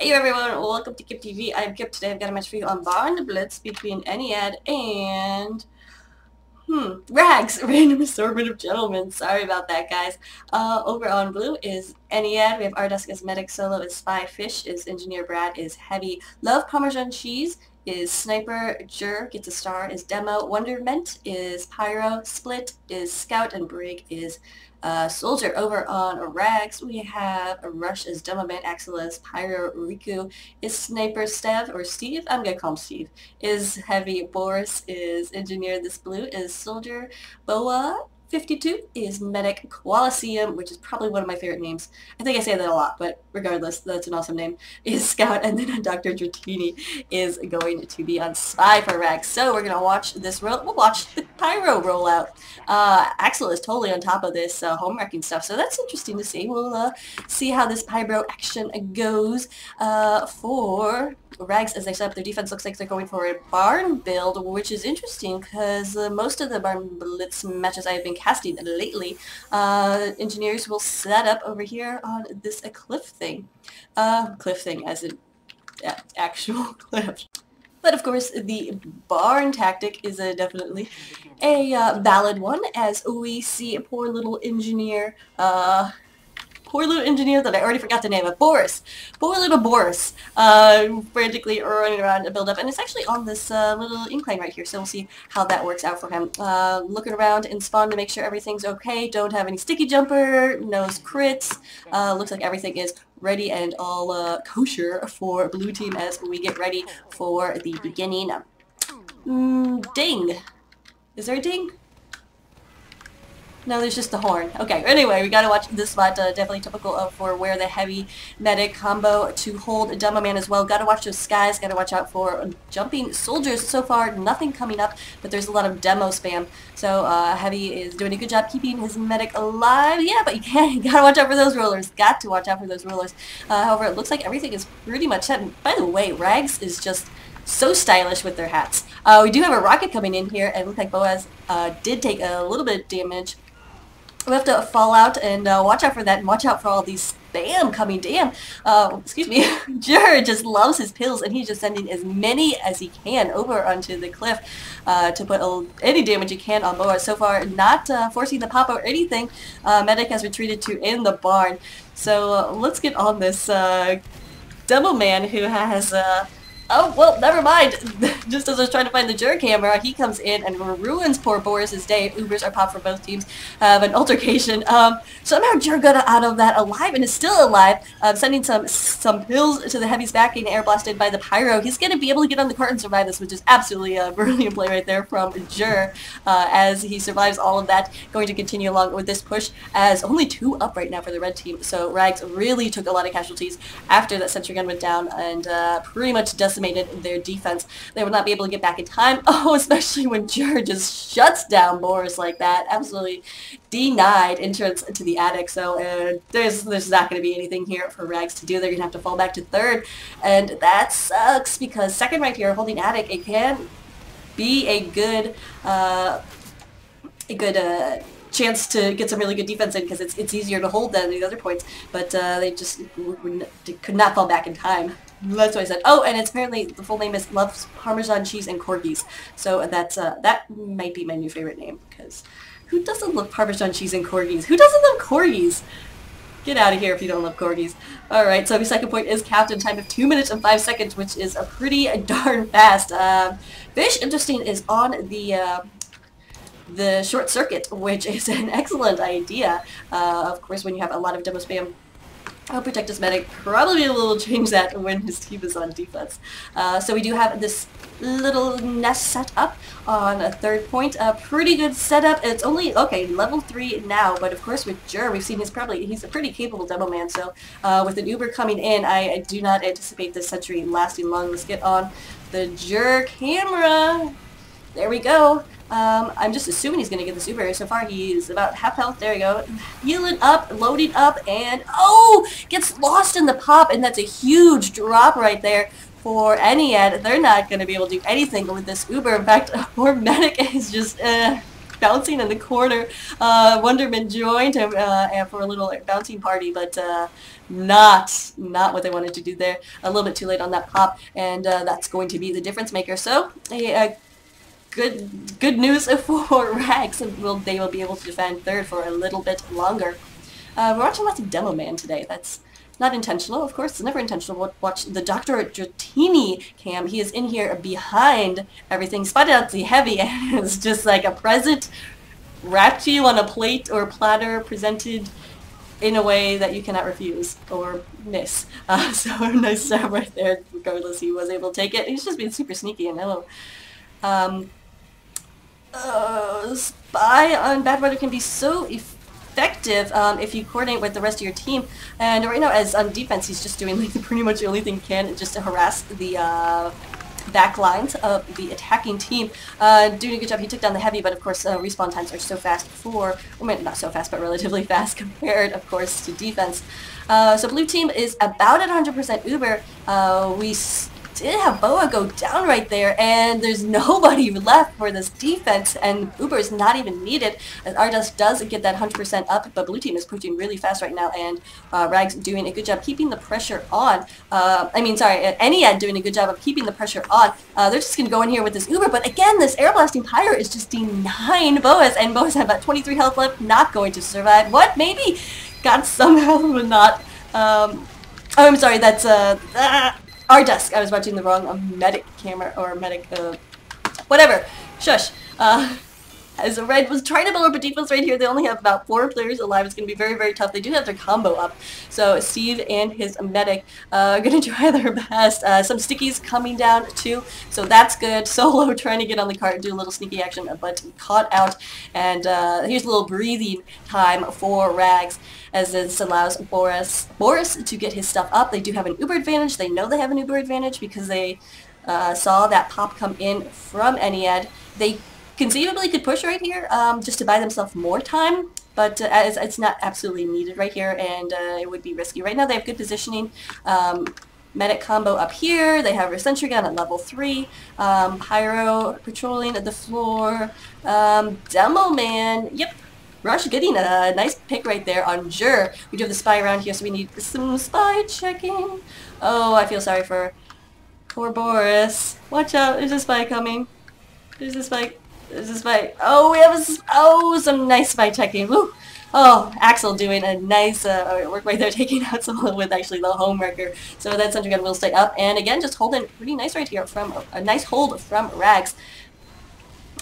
Hey everyone, welcome to Kip TV. I'm Kip. Today I've got a match for you on Barnblitz between Ennead and Rags, Random Assortment of Gentlemen. Sorry about that, guys. Over on blue is Ennead. We have Ardusk as Medic, Solo is Spy, Fish is Engineer, Brad is Heavy, Love Parmesan Cheese is Sniper, Jur gets a star is Demo, Wonderment is Pyro, Split is Scout, and Brig is Soldier. Over on Rags, we have Rush as Demoman, Axel as Pyro, Riku is Sniper, Stev, or Steve, I'm gonna call him Steve, is Heavy, Boris is Engineer, this blue is Soldier, Boa 52 is Medic, Qualisium, which is probably one of my favorite names. I think I say that a lot, but regardless, that's an awesome name, is Scout, and then Dr. Dratini is going to be on Spy for Rags. So we're going to watch this we'll watch the Pyro rollout. Axel is totally on top of this home wrecking stuff, so that's interesting to see. We'll see how this Pyro action goes for Rags. As they set up their defense, looks like they're going for a barn build, which is interesting because most of the Barnblitz matches I have been casting lately, engineers will set up over here on this cliff thing as in actual cliff. But of course, the barn tactic is definitely a valid one, as we see a poor little engineer that I already forgot the name of, Boris. Poor little Boris, frantically running around to build up, and it's actually on this little incline right here, so we'll see how that works out for him. Looking around in spawn to make sure everything's okay, don't have any sticky jumper, no crits, looks like everything is ready and all kosher for blue team as we get ready for the beginning. Ding! Is there a ding? No, there's just the horn. Okay, anyway, we gotta watch this spot. Definitely typical for where the heavy medic combo to hold a demo man as well. Gotta watch those skies, gotta watch out for jumping soldiers. So far, nothing coming up, but there's a lot of demo spam. So heavy is doing a good job keeping his medic alive. Yeah, but you gotta watch out for those rollers. Got to watch out for those rollers. However, it looks like everything is pretty much set. And by the way, Rags is just so stylish with their hats. We do have a rocket coming in here, and it looks like Boaz did take a little bit of damage. We have to fall out and watch out for that, and watch out for all these spam coming. Damn, excuse me, Jur just loves his pills, and he's just sending as many as he can over onto the cliff to put any damage he can on Boa. So far, not forcing the pop or anything. Medic has retreated to in the barn. So let's get on this demo man who has oh, well, never mind. Just as I was trying to find the Jur camera, he comes in and ruins poor Boris's day. Ubers are popped for both teams. Have an altercation. Somehow Jur got out of that alive and is still alive. Sending some pills to the heavy's back, getting air blasted by the Pyro. He's going to be able to get on the cart and survive this, which is absolutely a brilliant play right there from Jur. As he survives all of that, going to continue along with this push, as only 2 up right now for the red team. So Rags really took a lot of casualties after that sentry gun went down, and pretty much decimated their defense. They will not be able to get back in time. Oh, especially when Jur just shuts down Boris like that. Absolutely denied entrance to the attic. So there's not going to be anything here for Rags to do. They're going to have to fall back to third, and that sucks because second right here holding attic, it can be a good chance to get some really good defense in, because it's easier to hold than the other points, but they just could not fall back in time. That's what I said. Oh, and it's apparently the full name is Loves Parmesan Cheese and Corgis. So that's that might be my new favorite name, because who doesn't love Parmesan Cheese and Corgis? Who doesn't love Corgis? Get out of here if you don't love Corgis. Alright, so the second point is capped in time of 2 minutes and 5 seconds, which is a pretty darn fast. Fish, interesting, is on the short circuit, which is an excellent idea. Of course, when you have a lot of demo spam, I'll protect his medic. Probably a little change that when his team is on defense. So we do have this little nest set up on a third point. A pretty good setup. It's only, okay, level 3 now, but of course with Jur, we've seen he's a pretty capable demo man. So with an Uber coming in, I do not anticipate this sentry lasting long. Let's get on the Jur camera. There we go. I'm just assuming he's going to get the super. So far he's about half health. There we go. Healing up, loading up, and oh! Gets lost in the pop, and that's a huge drop right there for Ennead. They're not going to be able to do anything with this Uber. In fact, poor medic is just bouncing in the corner. Wonderman joined him for a little bouncing party, but not what they wanted to do there. A little bit too late on that pop, and that's going to be the difference maker. So good news for Rags. They will be able to defend third for a little bit longer. We're watching lots of Demo Man today. That's not intentional, of course. It's never intentional. Watch the Dr. Dratini cam. He is in here behind everything. Spotted out the heavy, and it's just like a present wrapped to you on a plate or platter, presented in a way that you cannot refuse or miss. So a nice stab right there. Regardless, he was able to take it. He's just being super sneaky and hello. Spy on Bad Weather can be so effective if you coordinate with the rest of your team. And right now, as on defense, he's just doing like pretty much the only thing he can just to harass the back lines of the attacking team. Doing a good job. He took down the heavy, but of course respawn times are so fast for, I mean, not so fast, but relatively fast compared, of course, to defense. So blue team is about at 100% Uber. We did have Boa go down right there, and there's nobody left for this defense, and Uber is not even needed. Ardust does get that 100% up, but blue team is pushing really fast right now, and Rags doing a good job keeping the pressure on. Ennead doing a good job of keeping the pressure on. They're just going to go in here with this Uber, but again, this air blasting pyre is just denying Boas, and Boas have about 23 health left, not going to survive. What? Maybe got some health, but not. Oh, I'm sorry, that's Ardust. I was watching the wrong medic camera, or medic, whatever. Shush. As Red was trying to build up a defense right here, they only have about 4 players alive. It's going to be very, very tough. They do have their combo up. So Steve and his medic are going to try their best. Some stickies coming down too, so that's good. Solo trying to get on the cart, do a little sneaky action, but caught out. And here's a little breathing time for Rags, as this allows Boris to get his stuff up. They do have an Uber advantage. They know they have an Uber advantage because they saw that pop come in from Ennead. They conceivably could push right here just to buy themselves more time, but as it's not absolutely needed right here, and it would be risky. Right now they have good positioning. Medic combo up here. They have a sentry gun at level 3. Pyro patrolling at the floor. Demo Man. Yep. Rush getting a nice pick right there on Jur. We do have the spy around here, so we need some spy checking. Oh, I feel sorry for poor Boris. Watch out. There's a spy coming. There's a spy. There's a spy. Oh, we have some nice spy checking. Woo. Oh, Axel doing a nice work right there, taking out Solo with actually the homewrecker. So that sentry gun will stay up, and again, just holding pretty nice right here from a nice hold from Rags.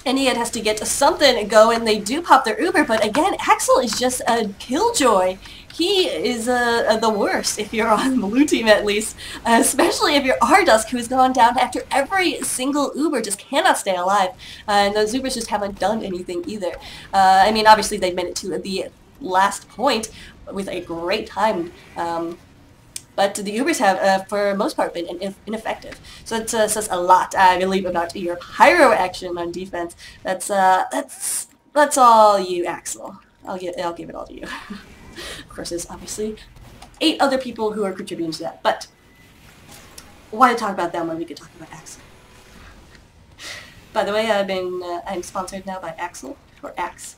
Ennead has to get something going. They do pop their Uber, but again, Axel is just a killjoy. He is the worst if you're on the blue team, at least, especially if you're Ardust, who's gone down after every single Uber, just cannot stay alive, and those Ubers just haven't done anything either. I mean, obviously they made it to the last point with a great time, but the Ubers have, for most part, been ineffective. So it says a lot, I believe, about your pyro action on defense. That's all you, Axel. I'll give it all to you. Of course, there's obviously 8 other people who are contributing to that, but why talk about them when we could talk about Axel? By the way, I'm sponsored now by Axel, or Axe.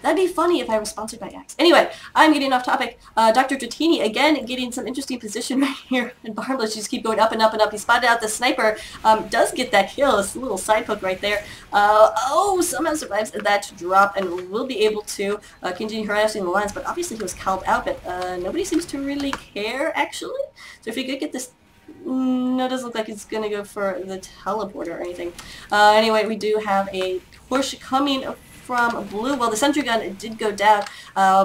That'd be funny if I was sponsored by Axe. Anyway, I'm getting off topic. Dr. Dratini, again, getting some interesting position right here. And Barnblitz just keep going up and up and up. He spotted out the sniper. Does get that kill. It's a little side hook right there. Somehow survives that drop and will be able to continue harassing the lines. But obviously he was called out, but nobody seems to really care, actually. So if we could get this... No, it doesn't look like it's going to go for the teleporter or anything. Anyway, we do have a push coming from blue. Well, the sentry gun did go down.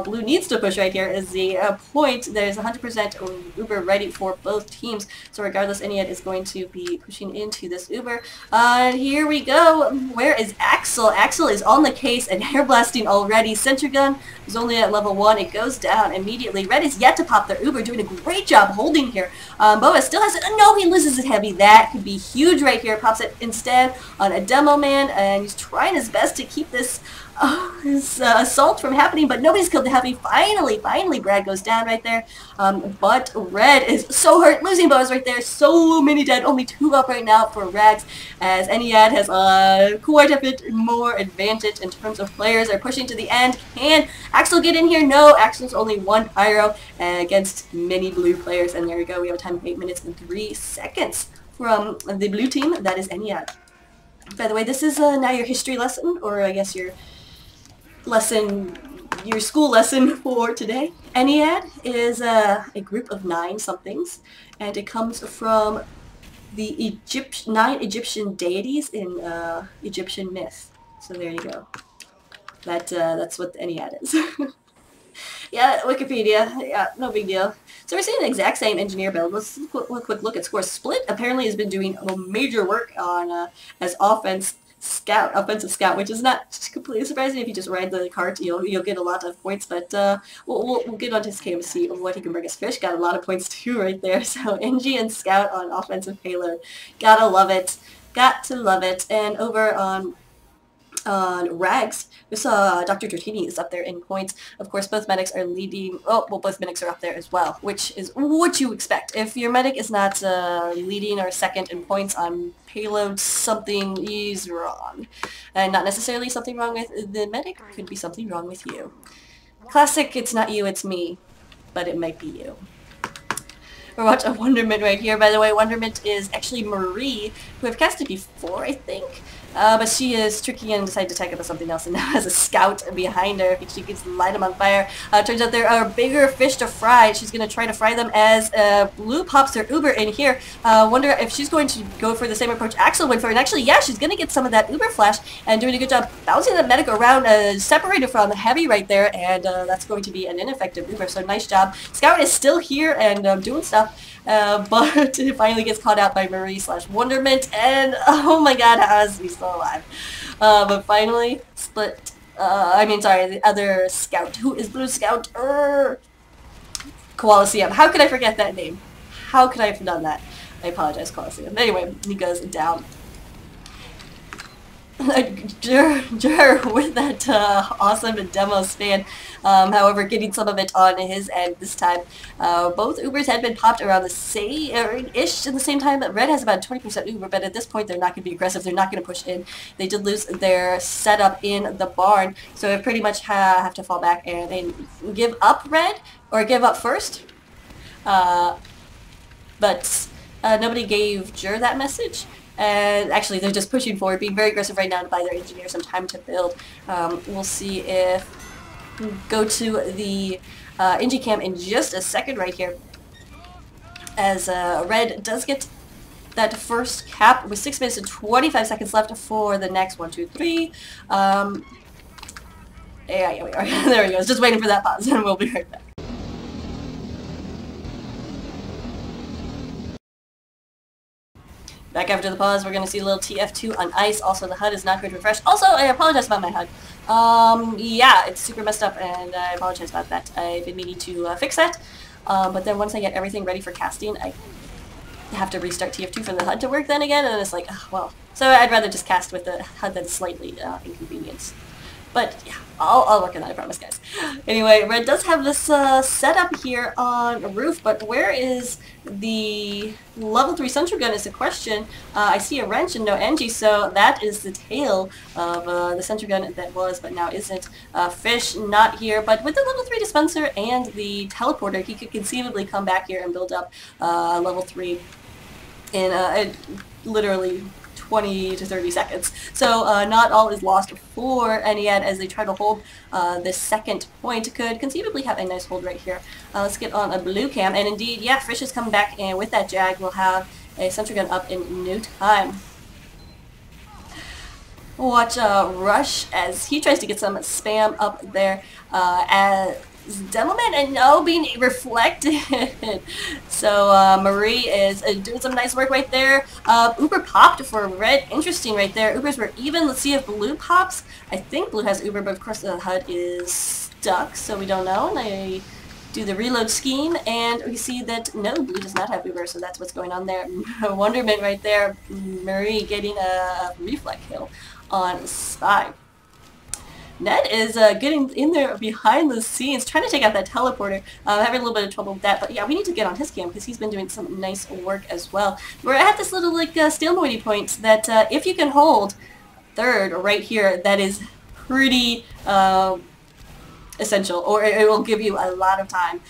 Blue needs to push right here is the point. There's 100% Uber ready for both teams. So regardless, Ennead is going to be pushing into this Uber. Here we go. Where is Axel? Axel is on the case and air blasting already. Sentry gun is only at level 1. It goes down immediately. Red is yet to pop their Uber, doing a great job holding here. Boa still has it. No, he loses it heavy. That could be huge right here. Pops it instead on a Demo Man, and he's trying his best to keep this this assault from happening, but nobody's killed the Happy. Finally, Brad goes down right there. But Red is so hurt, losing bows right there. So many dead, only 2 up right now for Rags, as Ennead has quite a bit more advantage in terms of players. They're pushing to the end. Can Axel get in here? No, Axel's only 1 pyro against many blue players, and there we go. We have a time of 8 minutes and 3 seconds from the blue team. That is Ennead. By the way, this is now your history lesson, or I guess your school lesson for today. Ennead is a group of 9 somethings, and it comes from the 9 Egyptian deities in Egyptian myth. So there you go. That's what the Ennead is. Yeah, Wikipedia. Yeah, no big deal. So we're seeing the exact same engineer build. Let's look a quick look at scores. Split apparently has been doing major work on as offensive scout, which is not completely surprising. If you just ride the cart, you'll get a lot of points. But we'll get onto his game to see what he can bring us. Fish got a lot of points too right there. So NG and Scout on offensive payload, gotta love it. Got to love it. And over on Rags, we saw Dr. Dratini is up there in points. Of course, both medics are leading. Oh, well, both medics are up there as well, which is what you expect. If your medic is not leading or second in points on payload, something is wrong. And not necessarily something wrong with the medic, could be something wrong with you. Classic, it's not you, it's me, but it might be you. We're watching a Wonderment right here. By the way, Wonderment is actually Marie, who I've casted before, I think. But she is tricky and decided to tag up with something else, and now has a scout behind her. She can light them on fire. Turns out there are bigger fish to fry. She's going to try to fry them as Blue pops her Uber in here. Wonder if she's going to go for the same approach Axel went for. And actually, yeah, she's going to get some of that Uber flash and doing a good job bouncing the medic around, separated from the Heavy right there, and that's going to be an ineffective Uber. So nice job. Scout is still here and doing stuff. But it finally gets caught out by Marie / Wonderment, and oh my god, how is he still alive? But finally, Split, the other Scout, who is Blue Scout, Koalisium. How could I forget that name? How could I have done that? I apologize, Koalisium. Anyway, he goes down. Jur with that awesome demo span, however, getting some of it on his end this time. Both Ubers had been popped around the same-ish at the same time. Red has about 20% Uber, but at this point they're not going to be aggressive. They're not going to push in. They did lose their setup in the barn, so they pretty much have to fall back and give up Red, or give up first. But nobody gave Jur that message. And actually, they're just pushing forward, being very aggressive right now to buy their engineer some time to build. We'll see if we go to the Engie cam in just a second right here. As Red does get that first cap with 6 minutes and 25 seconds left for the next 1, 2, 3. Yeah, we are. There we go. Just waiting for that pause, and we'll be right back. Back after the pause, we're going to see a little TF2 on ice. Also, the HUD is not good to refresh. Also, I apologize about my HUD. Yeah, it's super messed up, and I apologize about that. I've been meaning to fix that, but then once I get everything ready for casting, I have to restart TF2 for the HUD to work then again, and it's like, well. So I'd rather just cast with the HUD that's slightly inconvenienced. But yeah, I'll work on that, I promise, guys. Anyway, Red does have this setup here on roof, but where is the level 3 sentry gun is the question. I see a wrench and no Engie, so that is the tail of the sentry gun that was, but now isn't. Fish not here, but with the level 3 dispenser and the teleporter, he could conceivably come back here and build up level 3 in literally 20 to 30 seconds. So not all is lost for Ennead as they try to hold this second point. Could conceivably have a nice hold right here. Let's get on a blue cam, and indeed, yeah, Fish is coming back, and with that Jag, we'll have a sentry gun up in no time. Watch Rush as he tries to get some spam up there as Demoman and no being reflected. So Marie is doing some nice work right there. Uber popped for Red. Interesting right there. Ubers were even. Let's see if Blue pops. I think Blue has Uber, but of course the HUD is stuck, so we don't know. And they do the reload scheme, and we see that no, Blue does not have Uber, so that's what's going on there. Wonderment right there. Marie getting a reflect kill on Spy. Ned is getting in there behind the scenes, trying to take out that teleporter. Having a little bit of trouble with that, but yeah, we need to get on his cam because he's been doing some nice work as well. We're at this little like stalemate point that if you can hold third right here, that is pretty essential, or it will give you a lot of time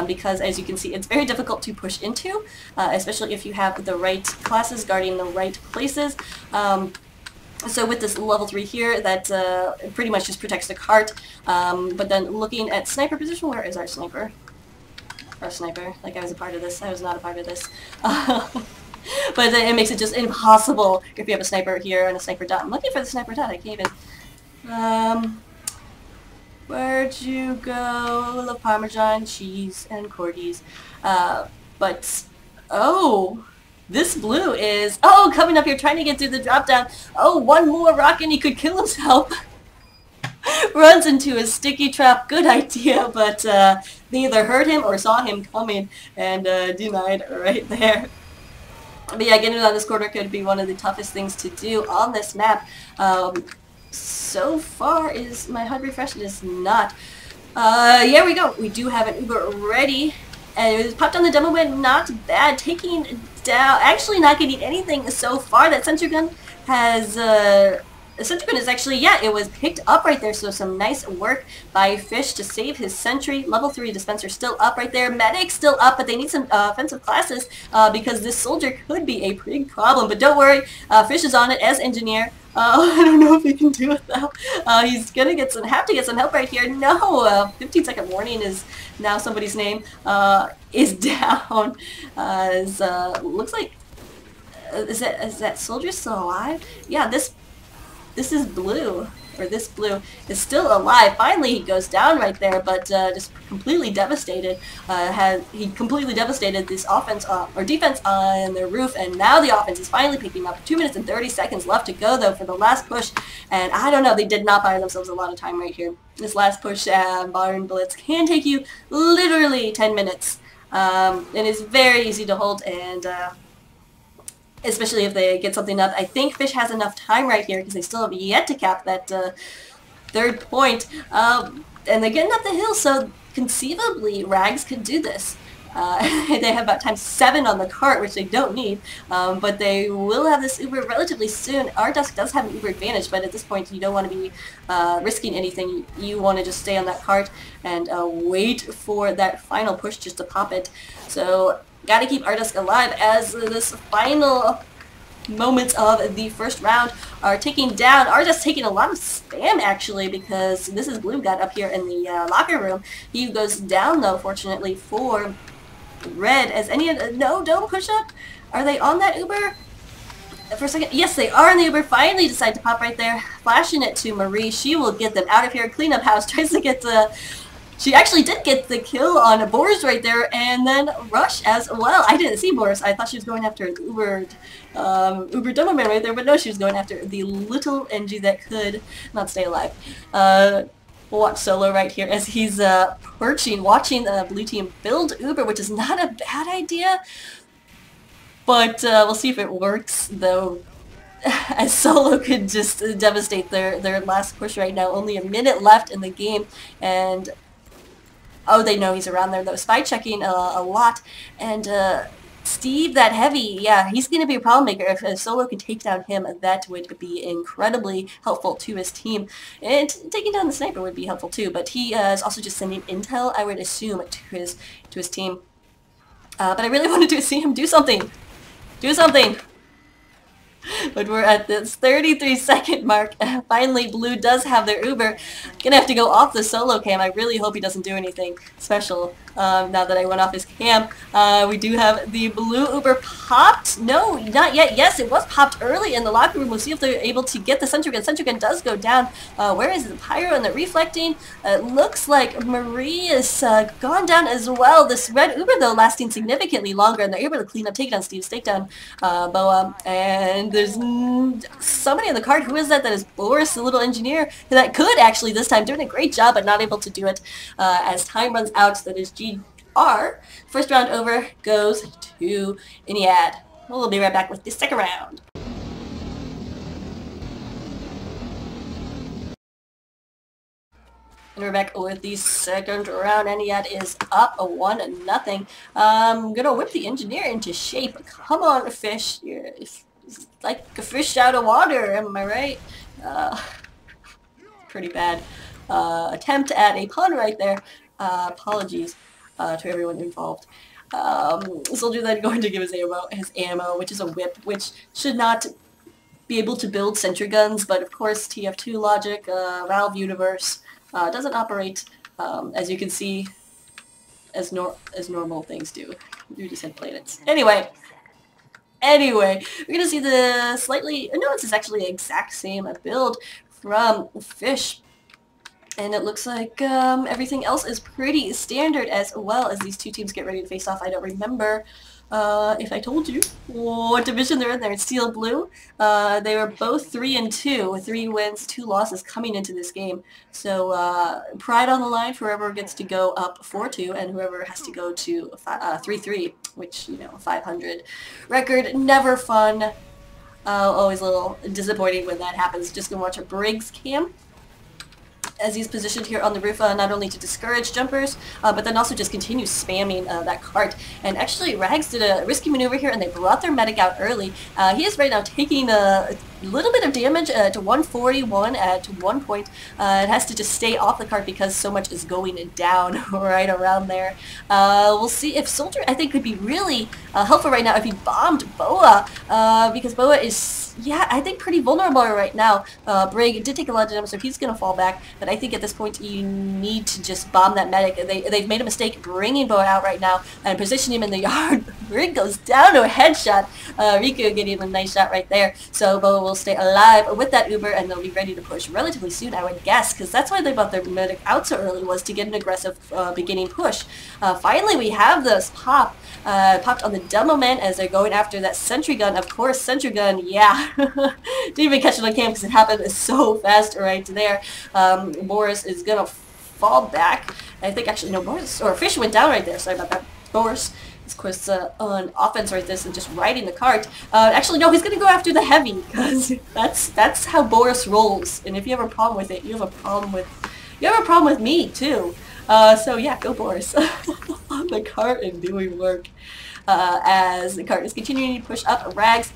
because as you can see it's very difficult to push into, especially if you have the right classes guarding the right places. So with this level 3 here, that pretty much just protects the cart. But then looking at sniper position, where is our sniper? Our sniper. Like I was a part of this. I was not a part of this. But it makes it just impossible if you have a sniper here and a sniper dot. I'm looking for the sniper dot. I can't even... where'd you go? The Parmesan, cheese, and corgis. But... oh... this blue is, oh, coming up here trying to get through the drop down. Oh, one more rock and he could kill himself. Runs into a sticky trap. Good idea, but they either heard him or saw him coming and denied right there. But yeah, getting on this corner could be one of the toughest things to do on this map. So far is my HUD refresh is not. Here we go. We do have an Uber ready. And it was popped on the demo win, not bad. Taking down, actually not getting anything so far. That sentry gun has, the sentry gun is actually, yeah, it was picked up right there. So some nice work by Fish to save his sentry. Level 3 dispenser still up right there. Medic still up, but they need some offensive classes because this soldier could be a big problem. But don't worry, Fish is on it as engineer. I don't know if he can do it though. He's gonna have to get some help right here. No, 15-second warning is now somebody's name is down. Looks like is that soldier still alive? Yeah, this is blue. Or this blue is still alive. Finally, he goes down right there, but just completely devastated. He completely devastated this offense or defense on their roof, and now the offense is finally picking up. 2 minutes and 30 seconds left to go, though, for the last push. And I don't know, they did not buy themselves a lot of time right here. This last push at Barnblitz can take you literally 10 minutes. And it's very easy to hold, and especially if they get something up. I think Fish has enough time right here because they still have yet to cap that third point. And they're getting up the hill, so conceivably Rags could do this. They have about ×7 on the cart, which they don't need, but they will have this Uber relatively soon. Ardusk does have an Uber advantage, but at this point you don't want to be risking anything. You want to just stay on that cart and wait for that final push just to pop it. So gotta keep Ardusk alive as this final moments of the first round are ticking down. Ardusk taking a lot of spam actually because this is Blue got up here in the locker room. He goes down though, fortunately for Red. As Ennead, no, don't push up. Are they on that Uber? For a second, yes, they are in the Uber. Finally decide to pop right there, flashing it to Marie. She will get them out of here. Cleanup house tries to get the. She actually did get the kill on Boris right there, and then Rush as well. I didn't see Boris. I thought she was going after the Uber demo man right there, but no, she was going after the little NG that could not stay alive. We'll watch Solo right here as he's perching, watching the blue team build Uber, which is not a bad idea, but we'll see if it works, though. As Solo could just devastate their last push right now. Only a minute left in the game, and oh, they know he's around there though. Spy checking a lot, and Steve, that heavy, yeah, he's going to be a problem maker. If Solo can take down him, that would be incredibly helpful to his team. And taking down the sniper would be helpful too, but he is also just sending intel, I would assume, to his team. But I really wanted to see him do something. Do something! But we're at this 33-second mark. Finally, Blue does have their Uber. Gonna have to go off the Solo cam. I really hope he doesn't do anything special now that I went off his cam. We do have the Blue Uber popped. No, not yet. Yes, it was popped early in the locker room. We'll see if they're able to get the sentry gun. Sentry gun does go down. Where is the Pyro and the reflecting? It looks like Marie is gone down as well. This red Uber, though, lasting significantly longer, and they're able to clean up, take down Steve's takedown Boa, and there's somebody on the card. Who is that? That is Boris, the little engineer, that could actually this time doing a great job, but not able to do it as time runs out. That is GR. First round over goes to Ennead. We'll be right back with the second round. And we're back with the second round. Ennead is up 1-0. I'm gonna whip the engineer into shape. Come on, fish. You're like a fish out of water, am I right? Pretty bad attempt at a pun right there. Apologies to everyone involved. Soldier then going to give his ammo, which is a whip, which should not be able to build sentry guns, but of course TF2 logic, Valve universe, doesn't operate, as you can see, as normal things do. You just hit planets. Anyway, we're gonna see the slightly, no, it's actually the exact same build from Fish. And it looks like everything else is pretty standard as well as these two teams get ready to face off. I don't remember if I told you what division they're in. They're in Steel Blue. They were both 3-2, with 3 wins, 2 losses coming into this game. So pride on the line for whoever gets to go up 4-2 and whoever has to go to 3-3, which, you know, 500 record. Never fun. Always a little disappointing when that happens. Just gonna watch a Briggs cam as he's positioned here on the roof, not only to discourage jumpers, but then also just continue spamming that cart. And actually, Rags did a risky maneuver here, and they brought their medic out early. He is right now taking a little bit of damage to 141 at 1 point. It has to just stay off the cart because so much is going down right around there. We'll see if Soldier, I think, could be really helpful right now if he bombed Boa, because Boa is, yeah, I think pretty vulnerable right now. Brig did take a lot of damage, so he's going to fall back. But I think at this point you need to just bomb that medic. They've made a mistake bringing Boa out right now and position him in the yard. Brig goes down to a headshot. Riku getting a nice shot right there. So Boa will stay alive with that Uber, and they'll be ready to push relatively soon, I would guess, because that's why they brought their medic out so early, was to get an aggressive beginning push. Finally, we have this popped on the Demo Man as they're going after that sentry gun. Of course, sentry gun, yeah. Didn't even catch it on cam because it happened so fast right there. Boris is gonna fall back. I think actually, no, Boris, or Fish went down right there, sorry about that. Boris is, of course, on offense right this and just riding the cart. Actually, no, he's gonna go after the heavy, because that's how Boris rolls. And if you have a problem with it, you have a problem with me too. So yeah, go Boris on the cart and doing work as the cart is continuing to push up. Rags,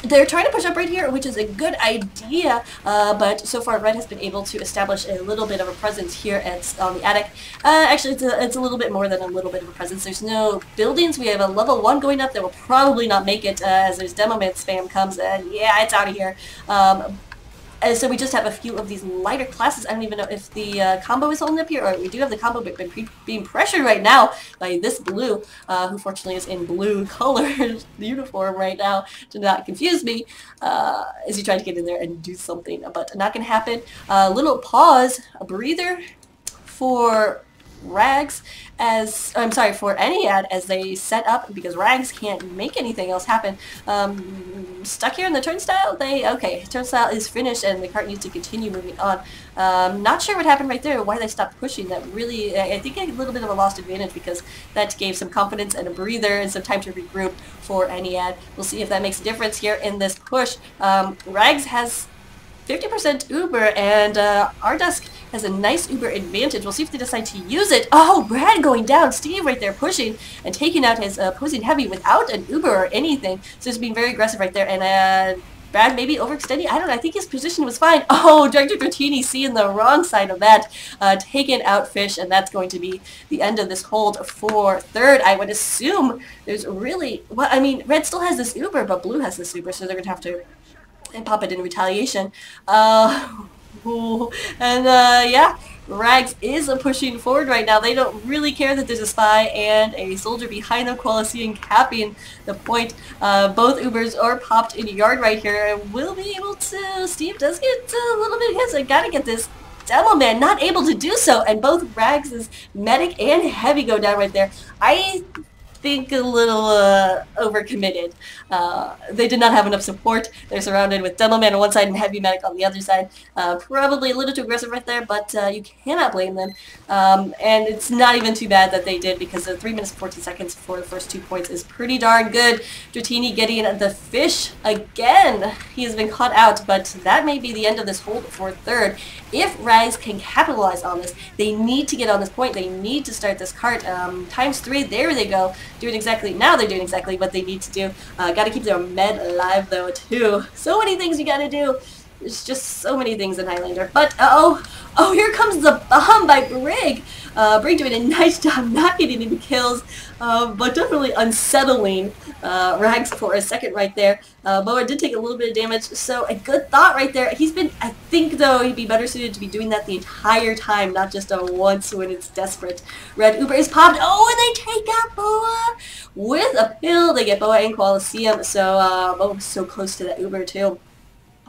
they're trying to push up right here, which is a good idea, but so far Red has been able to establish a little bit of a presence here on the attic. Actually, it's a little bit more than a little bit of a presence. There's no buildings. We have a level 1 going up that will probably not make it as there's Demo Man spam comes, and yeah, it's out of here. And so we just have a few of these lighter classes. I don't even know if the combo is holding up here, or we do have the combo, but being pressured right now by this blue, who fortunately is in blue colored uniform right now, to not confuse me, as he tried to get in there and do something, but not gonna happen. Little pause, a breather for Rags for Ennead as they set up, because Rags can't make anything else happen. Stuck here in the turnstile? Okay, turnstile is finished and the cart needs to continue moving on. Not sure what happened right there, why they stopped pushing. That really, I think a little bit of a lost advantage, because that gave some confidence and a breather and some time to regroup for Ennead. We'll see if that makes a difference here in this push. Rags has 50% Uber, and Ardusk has a nice Uber advantage. We'll see if they decide to use it. Oh, Brad going down. Steve right there pushing and taking out his opposing heavy without an Uber or anything. So he's being very aggressive right there. And Brad maybe overextending. I don't know. I think his position was fine. Oh, Director Dratini seeing the wrong side of that. Taking out Fish, and that's going to be the end of this hold for third. I would assume there's really... Well, I mean, Red still has this Uber, but Blue has this Uber, so they're going to have to... and pop it in retaliation. Yeah, Rags is pushing forward right now. They don't really care that there's a spy and a soldier behind them, Qualisian capping the point. Both Ubers are popped in yard right here, and will be able to... Steve does get a little bit of hits. I gotta get this Demo Man, not able to do so, and both Rags' medic and heavy go down right there. I think a little overcommitted. They did not have enough support. They're surrounded with Demo Man on one side and Heavy Medic on the other side. Probably a little too aggressive right there, but you cannot blame them. And it's not even too bad that they did, because the 3 minutes and 14 seconds for the first 2 points is pretty darn good. Dratini getting the fish again. He has been caught out, but that may be the end of this hold for third. If Rags can capitalize on this, they need to get on this point. They need to start this cart. ×3, there they go. Now they're doing exactly what they need to do. Gotta keep their med alive though too. So many things you gotta do. There's just so many things in Highlander. But oh, here comes the bomb by Brig. Brig doing a nice job not getting any kills, but definitely unsettling Rags for a second right there. Boa did take a little bit of damage, so a good thought right there. I think though he'd be better suited to be doing that the entire time, not just once when it's desperate. Red Uber is popped. Oh, and they take out Boa with a pill. They get Boa in Colosseum, so Boa was so close to that Uber too.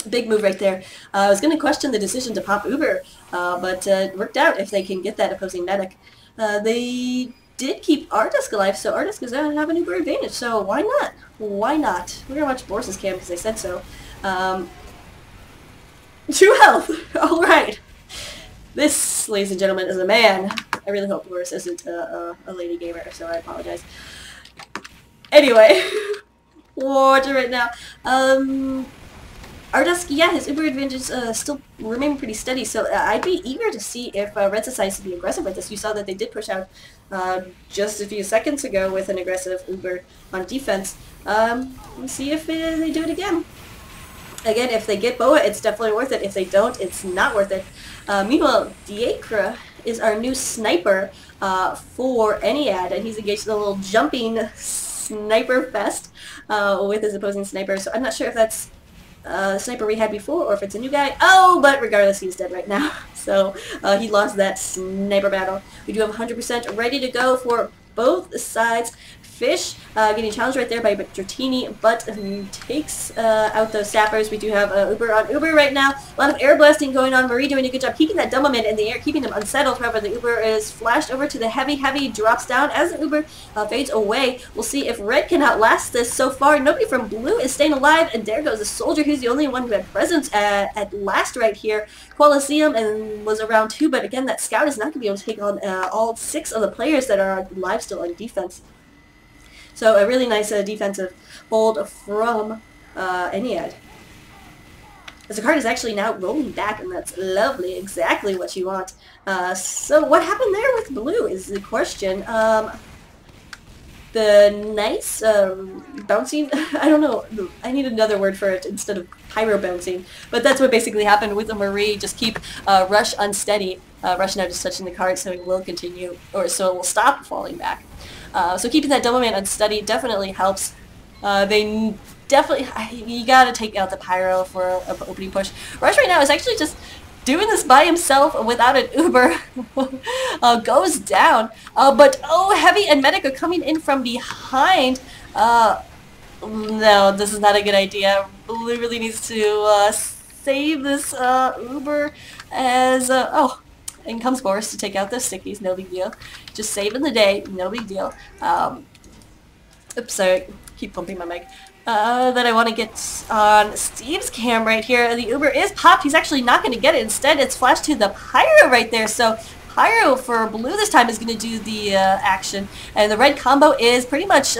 Big move right there. I was going to question the decision to pop Uber, but it worked out if they can get that opposing medic. They did keep Ardusk alive, so Ardusk is going to have an Uber advantage, so why not? Why not? We're going to watch Boris's cam because they said so. 2 health! Alright. This, ladies and gentlemen, is a man. I really hope Boris isn't a lady gamer, so I apologize. Anyway, watch it right now. Ardusk, yeah, his Uber advantage still remain pretty steady, so I'd be eager to see if Red decides to be aggressive with this. You saw that they did push out just a few seconds ago with an aggressive Uber on defense. Let's see if they do it again. Again, if they get Boa, it's definitely worth it. If they don't, it's not worth it. Meanwhile, Diekra is our new sniper for Ennead, and he's engaged in a little jumping sniper fest with his opposing sniper, so I'm not sure if that's the sniper we had before, or if it's a new guy. Oh, but regardless, he's dead right now. So he lost that sniper battle. We do have 100% ready to go for both sides. Fish getting challenged right there by Dratini, but takes out those sappers. We do have Uber on Uber right now. A lot of air blasting going on. Marie doing a good job keeping that Dumbo Man in the air, keeping him unsettled. However, the Uber is flashed over to the Heavy. Heavy drops down as the Uber fades away. We'll see if Red can outlast this. So far, nobody from Blue is staying alive, and there goes the Soldier, who's the only one who had presence at last right here. Colosseum and was around 2, but again, that Scout is not going to be able to take on all 6 of the players that are alive still on defense. So a really nice defensive hold from Ennead. As the card is actually now rolling back, and that's lovely, exactly what you want. So what happened there with Blue is the question. The nice bouncing, I don't know, I need another word for it instead of pyro bouncing, but that's what basically happened with the Marie. Just keep Rush unsteady. Rush now just touching the card, so it will continue, or so it will stop falling back. So keeping that Double Man unsteady definitely helps. They definitely, you gotta take out the pyro for an opening push. Rush right now is actually just doing this by himself without an Uber. Goes down. But oh, Heavy and Medic are coming in from behind. No, this is not a good idea. Blue really needs to save this Uber as, oh, in comes Boris to take out the stickies, no big deal. Just saving the day, no big deal. Oops, sorry, keep bumping my mic. Then I want to get on Steve's cam right here. The Uber is popped. He's actually not going to get it. Instead, it's flashed to the Pyro right there. So Pyro for Blue this time is going to do the action. And the red combo is pretty much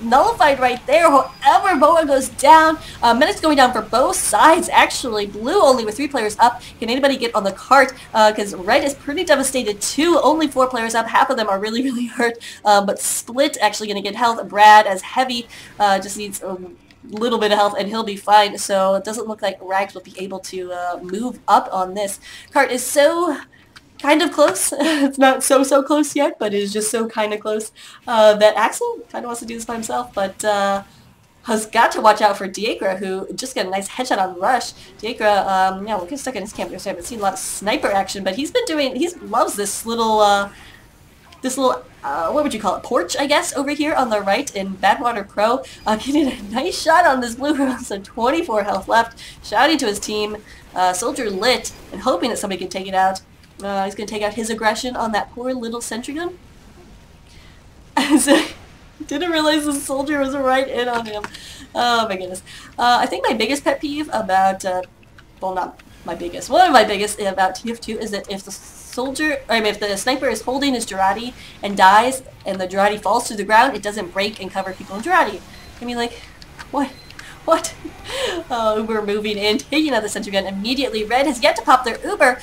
nullified right there. However, Boa goes down. Medic's going down for both sides, actually. Blue only with 3 players up. Can anybody get on the cart? Because red is pretty devastated too. Only 4 players up. Half of them are really, really hurt. But Split actually going to get health. Brad as Heavy just needs a little bit of health and he'll be fine. So it doesn't look like Rags will be able to move up on this. Cart is so kind of close. It's not so close yet, but it is just so kind of close that Axel kind of wants to do this by himself, but has got to watch out for Diekra, who just got a nice headshot on Rush. Diekra, yeah, we'll get stuck in his camp here, so I haven't seen a lot of sniper action, but he's been doing, he loves this little, what would you call it, porch, I guess, over here on the right in Badwater Pro. Getting a nice shot on this Blue Girl, so 24 health left, shouting to his team, Soldier lit, and hoping that somebody can take it out. He's going to take out his aggression on that poor little sentry gun. So, Didn't realize the soldier was right in on him. Oh my goodness. I think my biggest pet peeve about, well, not my biggest, one of my biggest about TF2 is that if the soldier, I mean, if the sniper is holding his Girardi and dies and the Girardi falls to the ground, it doesn't break and cover people in Girardi. I mean, like, what? What? Uber moving in, taking out the sentry gun immediately. Red has yet to pop their Uber.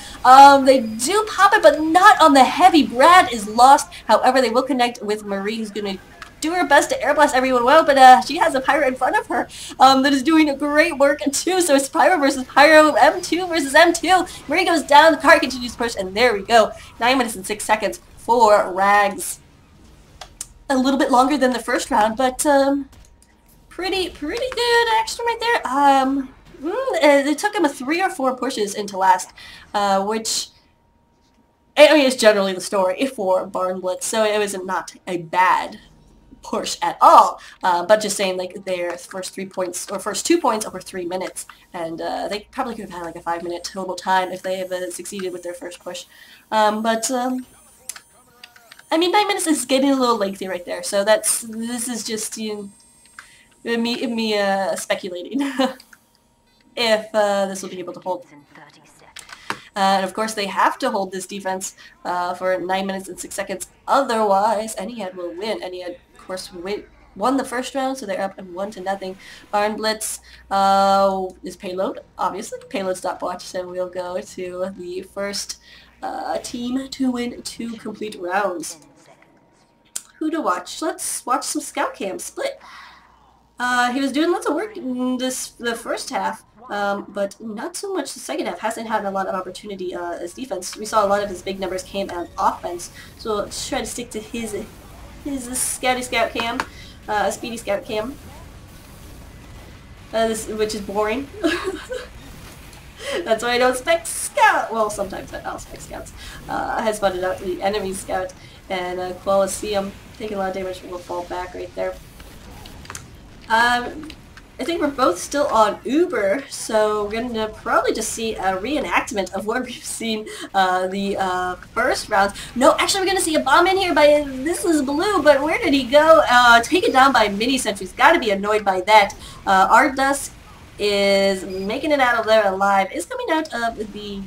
They do pop it, but not on the heavy. Brad is lost. However, they will connect with Marie, who's going to do her best to air blast everyone well, but she has a Pyro in front of her that is doing great work too. So it's Pyro versus Pyro, M2 versus M2. Marie goes down, the car continues to push, and there we go. 9 minutes and 6 seconds for Rags. A little bit longer than the first round, but pretty good action right there. It took him 3 or 4 pushes into last, which, I mean, it's generally the story for Barnblitz, so it was not a bad push at all, but just saying, like, their first 3 points, or first 2 points over 3 minutes, and they probably could have had like a 5-minute total time if they have succeeded with their first push. I mean, 9 minutes is getting a little lengthy right there, so this is just, you know, me speculating if this will be able to hold. And of course they have to hold this defense for 9 minutes and 6 seconds, otherwise Ennead will win. Ennead, of course, won the first round, so they're up 1-0. Barnblitz is payload, obviously. Payload stopwatch, so we'll go to the first team to win 2 complete rounds. Who to watch? Let's watch some scout cam split. He was doing lots of work in the first half, but not so much the second half. Hasn't had a lot of opportunity as defense. We saw a lot of his big numbers came on offense, so let's try to stick to his scouty scout cam, speedy scout cam, which is boring. That's why I don't spec scout. Well, sometimes I'll spec scouts. Has spotted out the enemy scout, and Colosseum taking a lot of damage. Will fall back right there. I think we're both still on Uber, so we're going to probably just see a reenactment of what we've seen the first rounds. No, actually we're going to see a bomb in here by This Is Blue, but where did he go? Taken down by mini sentries. Got to be annoyed by that. Ardusk is making it out of there alive. Is coming out of the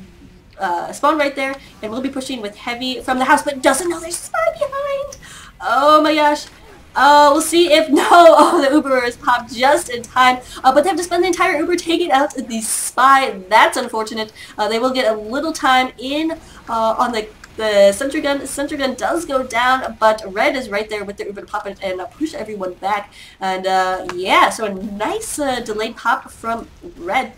spawn right there, and we'll be pushing with heavy from the house, but doesn't know there's a spy behind. Oh my gosh. We'll see if no. Oh, the Uber is popped just in time. But they have to spend the entire Uber taking out the spy. That's unfortunate. They will get a little time in on the sentry gun. Sentry gun does go down, but Red is right there with the Uber to pop it and push everyone back. And yeah, so a nice delayed pop from Red.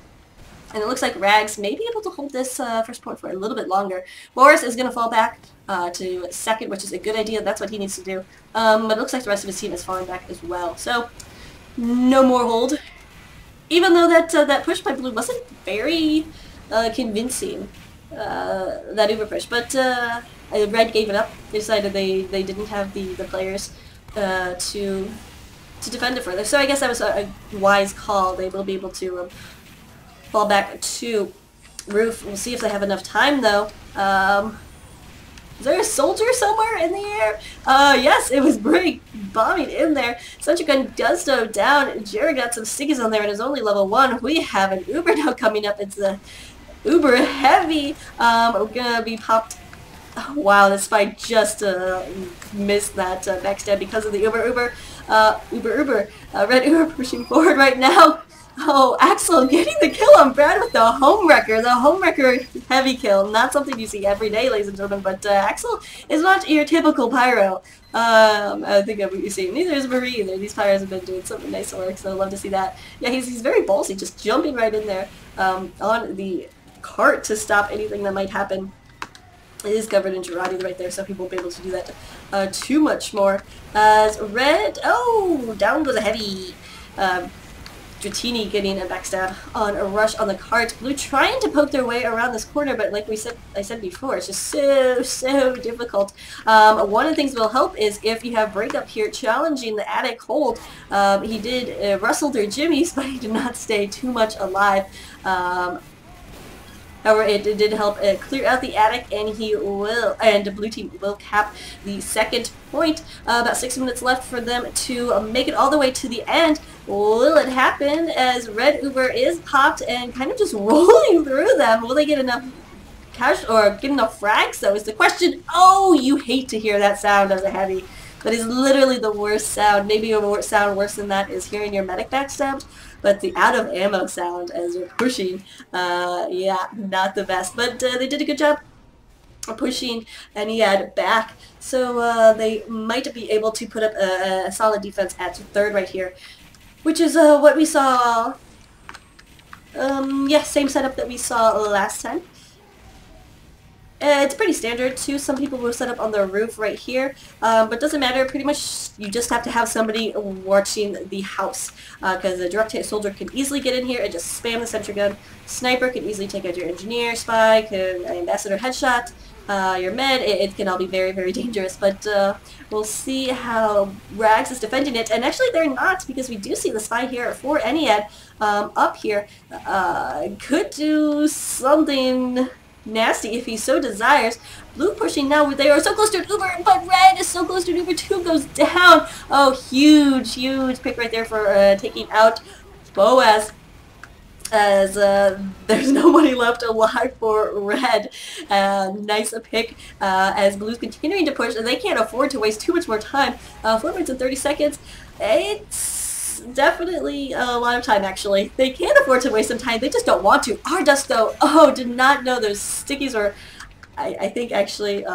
And it looks like Rags may be able to hold this first point for a little bit longer. Boris is going to fall back to second, which is a good idea. That's what he needs to do. But it looks like the rest of his team is falling back as well. So, no more hold. Even though that push by Blue wasn't very convincing, that Uber push. But Red gave it up. They decided they didn't have the players to defend it further. So I guess that was a wise call. They will be able to fall back to roof. We'll see if they have enough time, though. Is there a soldier somewhere in the air? Yes, it was Brig bombing in there. Sentry gun does go down. Jared got some stickies on there and is only level 1. We have an Uber now coming up. It's the Uber heavy. We're gonna be popped. Oh, wow, this spy just missed that backstab because of the Uber. Red Uber pushing forward right now. Oh, Axel getting the kill on Brad with the homewrecker. The homewrecker heavy kill. Not something you see every day, ladies and gentlemen, but Axel is not your typical pyro. I think of what you see. Neither is Marie either. These pyros have been doing some nice work, so I love to see that. Yeah, he's very ballsy, just jumping right in there on the cart to stop anything that might happen. It is covered in Girardi right there, so he won't be able to do that too much more. As Red, oh, down goes a heavy. Dratini getting a backstab on a rush on the cart. Blue trying to poke their way around this corner, but like I said before, it's just so difficult. One of the things that will help is if you have breakup here challenging the attic hold. He did rustle their jimmies, but he did not stay too much alive. However, it did help clear out the attic, and the blue team will cap the second point. About 6 minutes left for them to make it all the way to the end. Will it happen as Red Uber is popped and kind of just rolling through them? Will they get enough cash or get enough frags though is the question. Oh, you hate to hear that sound as a heavy. That is literally the worst sound. Maybe a sound worse than that is hearing your medic backstabbed, but the out of ammo sound as you're pushing, yeah, not the best. But they did a good job pushing Ennead back, so they might be able to put up a solid defense at third right here, which is what we saw. Yeah, same setup that we saw last time. It's pretty standard too. Some people will set up on the roof right here, but doesn't matter. Pretty much you just have to have somebody watching the house, because a direct hit soldier can easily get in here and just spam the sentry gun. Sniper can easily take out your engineer, spy, ambassador headshot, your med. It can all be very, very dangerous, but we'll see how Rags is defending it. And actually they're not, because we do see the spy here for Ennead up here. Could do something nasty if he so desires. Blue pushing now. They are so close to an Uber, but Red is so close to an Uber. 2 goes down. Oh, huge, huge pick right there for taking out Boaz, as there's nobody left alive for Red. Nice pick as Blue's continuing to push, and they can't afford to waste too much more time. 4 minutes and 30 seconds. It's definitely a lot of time, actually. They can't afford to waste some time. They just don't want to. Ardust, though. Oh, did not know those stickies were... I think, actually,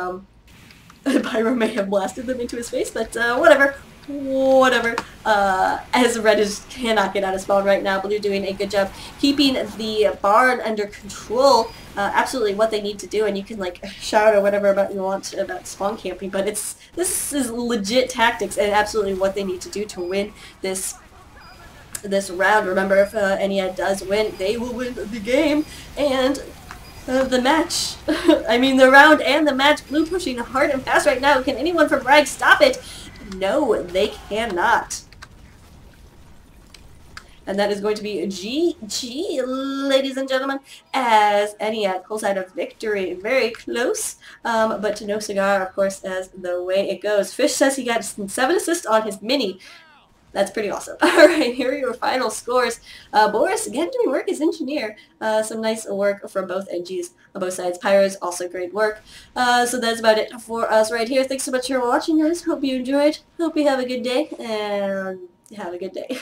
Pyro may have blasted them into his face, but whatever. Whatever. As Red cannot get out of spawn right now. Blue doing a good job keeping the barn under control. Absolutely what they need to do, and you can like shout or whatever about you want about spawn camping, but this is legit tactics and absolutely what they need to do to win this round. Remember, if Ennead does win, they will win the game and the match. I mean, the round and the match. Blue pushing hard and fast right now. Can anyone from Bragg stop it? No, they cannot. And that is going to be GG, ladies and gentlemen, as Ennead pulls out a victory. Very close, but no cigar, of course, as the way it goes. Fish says he got 7 assists on his mini. That's pretty awesome. Alright, here are your final scores. Boris, again, doing work as engineer. Some nice work from both NGs on both sides. Pyros, also great work. So that's about it for us right here. Thanks so much for watching, guys. Hope you enjoyed. Hope you have a good day, and have a good day.